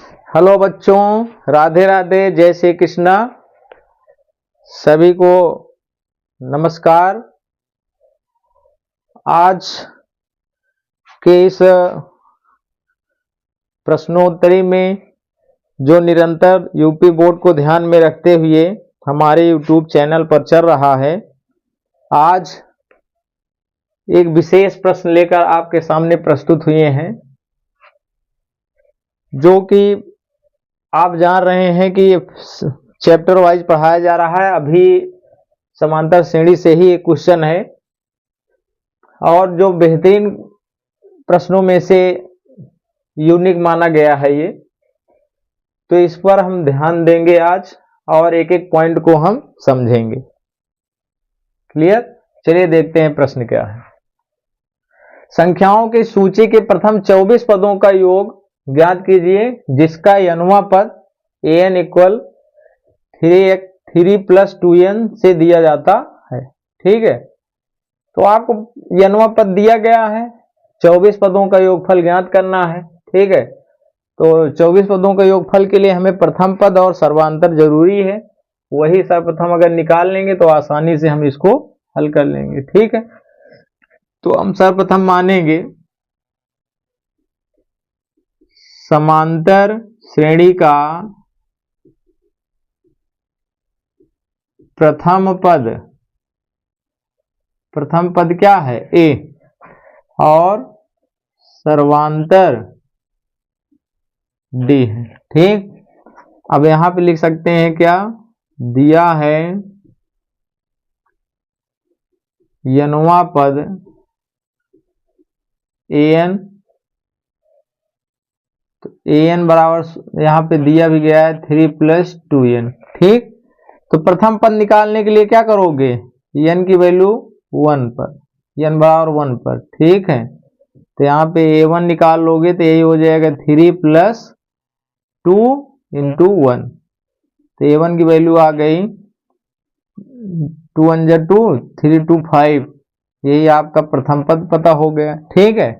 Hello बच्चों, राधे राधे, जय श्री कृष्णा। सभी को नमस्कार। आज के इस प्रश्नोत्तरी में जो निरंतर यूपी बोर्ड को ध्यान में रखते हुए हमारे यूट्यूब चैनल पर चल रहा है, आज एक विशेष प्रश्न लेकर आपके सामने प्रस्तुत हुए हैं, जो कि आप जान रहे हैं कि चैप्टर वाइज पढ़ाया जा रहा है। अभी समांतर श्रेणी से ही एक क्वेश्चन है और जो बेहतरीन प्रश्नों में से यूनिक माना गया है ये, तो इस पर हम ध्यान देंगे आज और एक एक पॉइंट को हम समझेंगे। क्लियर? चलिए देखते हैं प्रश्न क्या है। संख्याओं की सूची के प्रथम 24 पदों का योग ज्ञात कीजिए, जिसका यनवा पद an इक्वल 3 + 2n से दिया जाता है। ठीक है, तो आपको यनवा पद दिया गया है, 24 पदों का योगफल ज्ञात करना है। ठीक है, तो 24 पदों का योगफल के लिए हमें प्रथम पद और सर्वांतर जरूरी है। वही सर्वप्रथम अगर निकाल लेंगे तो आसानी से हम इसको हल कर लेंगे। ठीक है, तो हम सर्वप्रथम मानेंगे समांतर श्रेणी का प्रथम पद क्या है? a, और सर्वांतर d है। ठीक, अब यहां पे लिख सकते हैं क्या दिया है? यनवा पद an, तो an बराबर यहां पे दिया भी गया है 3 + 2n। ठीक, तो प्रथम पद निकालने के लिए क्या करोगे? n की वैल्यू 1 पर, n बराबर 1 पर। ठीक है, तो यहाँ पे a1 निकाल लोगे तो यही हो जाएगा 3 + 2 × 1। तो a1 की वैल्यू आ गई 2 × 2, 3 × 2 5। यही आपका प्रथम पद पता हो गया। ठीक है,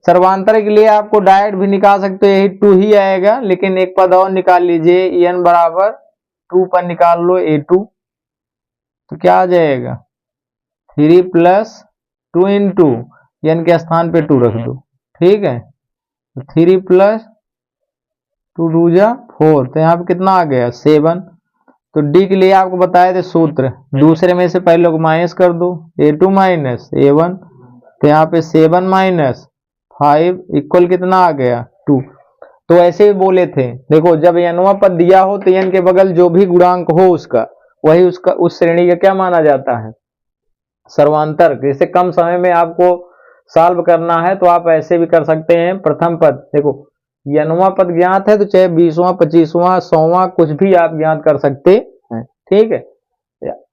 सर्वांतर के लिए आपको डायरेक्ट भी निकाल सकते हो, यही 2 ही आएगा, लेकिन एक पद और निकाल लीजिए, n बराबर 2 पर निकाल लो a2, तो क्या आ जाएगा 3 + 2 × n के स्थान पे 2 रख दो। ठीक है, 3 + 2 = 4, तो यहाँ पे कितना आ गया 7। तो डी के लिए आपको बताए थे सूत्र, दूसरे में से पहले को माइनस कर दो, a2 - a1, तो यहाँ पे 7 - 5 इक्वल कितना आ गया 2। तो ऐसे ही बोले थे, देखो जब यनवा पद दिया हो तो n के बगल जो भी गुणांक हो उसका वही उसका उस श्रेणी का क्या माना जाता है? सर्वांतर। जैसे कम समय में आपको सॉल्व करना है तो आप ऐसे भी कर सकते हैं। प्रथम पद देखो, यनवा पद ज्ञात है तो चाहे 20वां 25वां 100वां कुछ भी आप ज्ञात कर सकते हैं। ठीक है,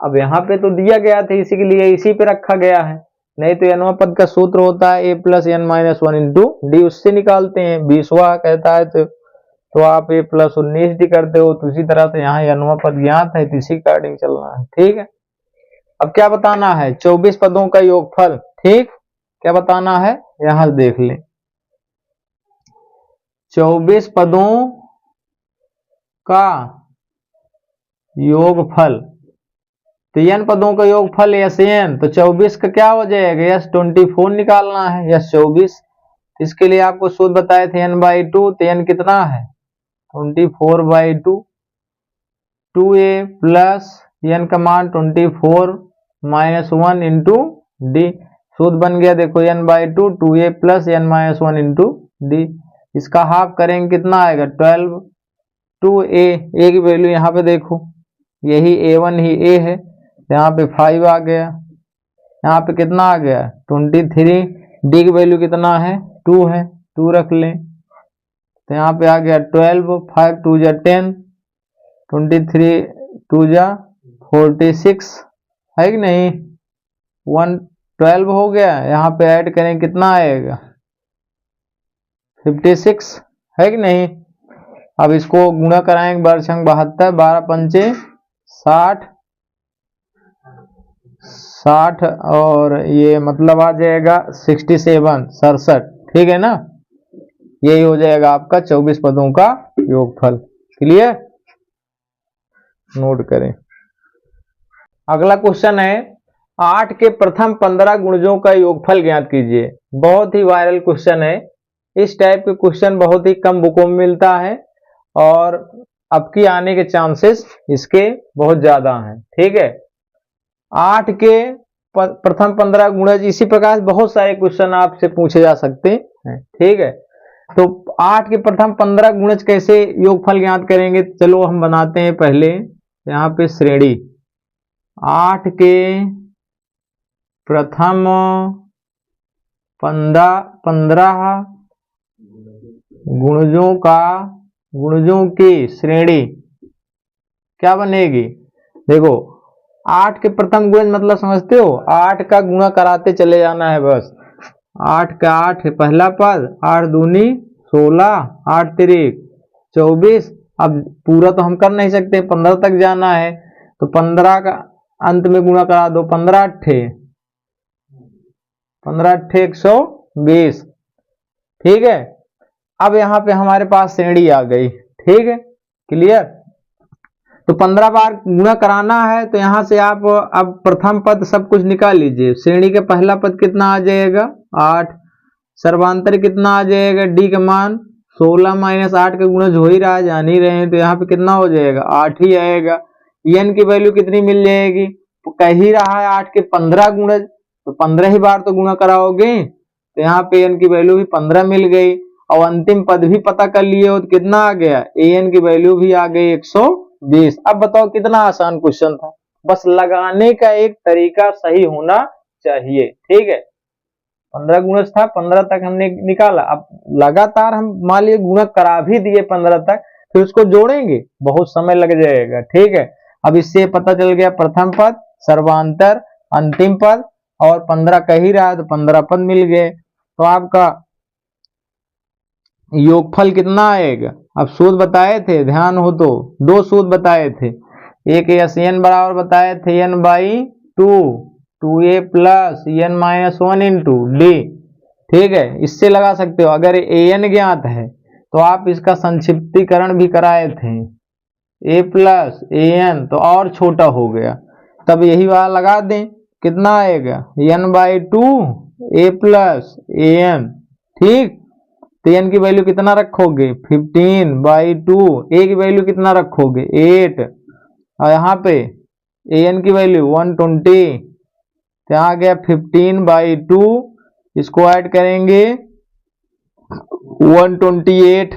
अब यहाँ पे तो दिया गया था, इसी के लिए इसी पे रखा गया है, नहीं तो यनवा पद का सूत्र होता है a + n - 1 × d, उससे निकालते हैं। 20वां कहता है तो आप a + 19d करते हो, तो उसी तरह से यहाँ यनवा पद ज्ञात है तो इसी अकॉर्डिंग चलना है। ठीक है, अब क्या बताना है? 24 पदों का योगफल। ठीक, क्या बताना है? यहां देख लें, 24 पदों का योगफल, तो n पदों का योगफल SN, तो 24 का क्या हो जाएगा? S24 निकालना है, S24। इसके लिए आपको सूत्र बताए थे n/2, तो n कितना है 24/2, 2a + n का मान 24 - 1 × d, सूत्र बन गया देखो n/2, 2a + n - 1 × d। इसका हाफ करेंगे कितना आएगा 12, 2a, a की वैल्यू यहाँ पे देखो, यही a1 ही a है, यहाँ पे 5 आ गया, यहाँ पे कितना आ गया 23, d की वैल्यू कितना है 2 है, 2 रख लें, तो यहाँ पे आ गया 12, 5 × 2 = 10, 23 × 2 = 46, है कि नहीं? 112 हो गया, यहाँ पे ऐड करें कितना आएगा 56, है कि नहीं? अब इसको गुणा कराएंगे 12×72, 12 × 5 = 60 और ये मतलब आ जाएगा 67, 67। ठीक है ना? यही हो जाएगा आपका 24 पदों का योगफल। क्लियर, नोट करें। अगला क्वेश्चन है 8 के प्रथम 15 गुणजों का योगफल ज्ञात कीजिए। बहुत ही वायरल क्वेश्चन है। इस टाइप के क्वेश्चन बहुत ही कम बुकों में मिलता है और अब की आने के चांसेस इसके बहुत ज्यादा हैं। ठीक है, 8 के प्रथम 15 गुणज, इसी प्रकार बहुत सारे क्वेश्चन आपसे पूछे जा सकते हैं। ठीक है, तो 8 के प्रथम 15 गुणज कैसे योगफल ज्ञात करेंगे, चलो हम बनाते हैं। पहले यहाँ पे श्रेणी 8 के प्रथम 15 गुणजों की श्रेणी क्या बनेगी। देखो 8 के प्रथम गुणज मतलब समझते हो, 8 का गुणा कराते चले जाना है बस। 8 का 8 है पहला पद, 8 दूनी 16, 8 तिरिक 24। अब पूरा तो हम कर नहीं सकते, 15 तक जाना है, तो 15 का अंत में गुणा करा दो। 15 अट्ठे 120। ठीक है, अब यहाँ पे हमारे पास श्रेणी आ गई। ठीक है, क्लियर। तो 15 बार गुणा कराना है, तो यहां से आप अब प्रथम पद सब कुछ निकाल लीजिए। श्रेणी का पहला पद कितना आ जाएगा 8, सर्वांतर कितना आ जाएगा, डी का मान 16 माइनस 8 का गुणज हो ही रहा है, जान ही रहे हैं, तो यहाँ पे कितना हो जाएगा 8 ही आएगा। एन की वैल्यू कितनी मिल जाएगी, तो कह ही रहा है 8 के 15 गुणज, तो 15 ही बार तो गुणा कराओगे, तो यहाँ पे एन की वैल्यू भी 15 मिल गई। और अंतिम पद भी पता कर लिए हो, तो कितना आ गया, एन की वैल्यू भी आ गई 120। अब बताओ कितना आसान क्वेश्चन था, बस लगाने का एक तरीका सही होना चाहिए। ठीक है, 15 गुणज था, 15 तक हमने निकाला। अब लगातार हम मान लीजिए गुणा करा भी दिए 15 तक, फिर उसको जोड़ेंगे, बहुत समय लग जाएगा। ठीक है, अब इससे पता चल गया प्रथम पद, सर्वांतर, अंतिम पद, और 15 कह ही रहा है तो 15 पद मिल गए। तो आपका योगफल कितना आएगा, अब सूत्र बताए थे, ध्यान हो तो 2 सूत्र बताए थे। एक एन बराबर बताए थे N by 2a plus N minus 1 into D. ठीक है, इससे लगा सकते हो। अगर एन ज्ञात है तो आप इसका संक्षिप्तीकरण भी कराए थे, a प्लस एन, तो और छोटा हो गया, तब यही वाला लगा दें। कितना आएगा N by 2 a plus N. ठीक, तो एन की वैल्यू कितना रखोगे 15 बाई 2, ए की वैल्यू कितना रखोगे 8, और यहाँ पे एन की वैल्यू 120, तो यहाँ गया 15 बाई 2, इसको ऐड करेंगे 128।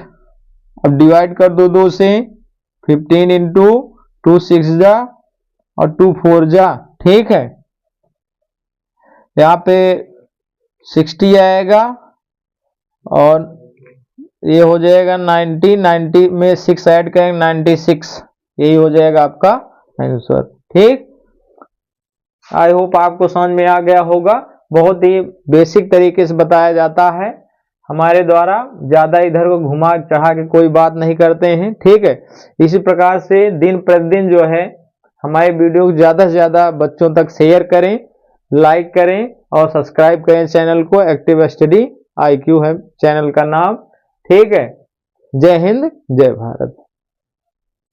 अब डिवाइड कर दो 2 से, 15 इंटू 2 6 जा और 2 4 जा। ठीक है, यहाँ पे 60 आएगा और ये हो जाएगा 90 में 6 ऐड करेंगे 96, यही हो जाएगा आपका आंसर। ठीक, आई होप आपको समझ में आ गया होगा। बहुत ही बेसिक तरीके से बताया जाता है हमारे द्वारा, ज्यादा इधर को घुमा चढ़ा के कोई बात नहीं करते हैं। ठीक है, इसी प्रकार से दिन प्रतिदिन जो है हमारे वीडियो को ज्यादा से ज्यादा बच्चों तक शेयर करें, लाइक करें और सब्सक्राइब करें चैनल को। एक्टिव स्टडी IQ है चैनल का नाम। ठीक है, जय हिंद, जय भारत।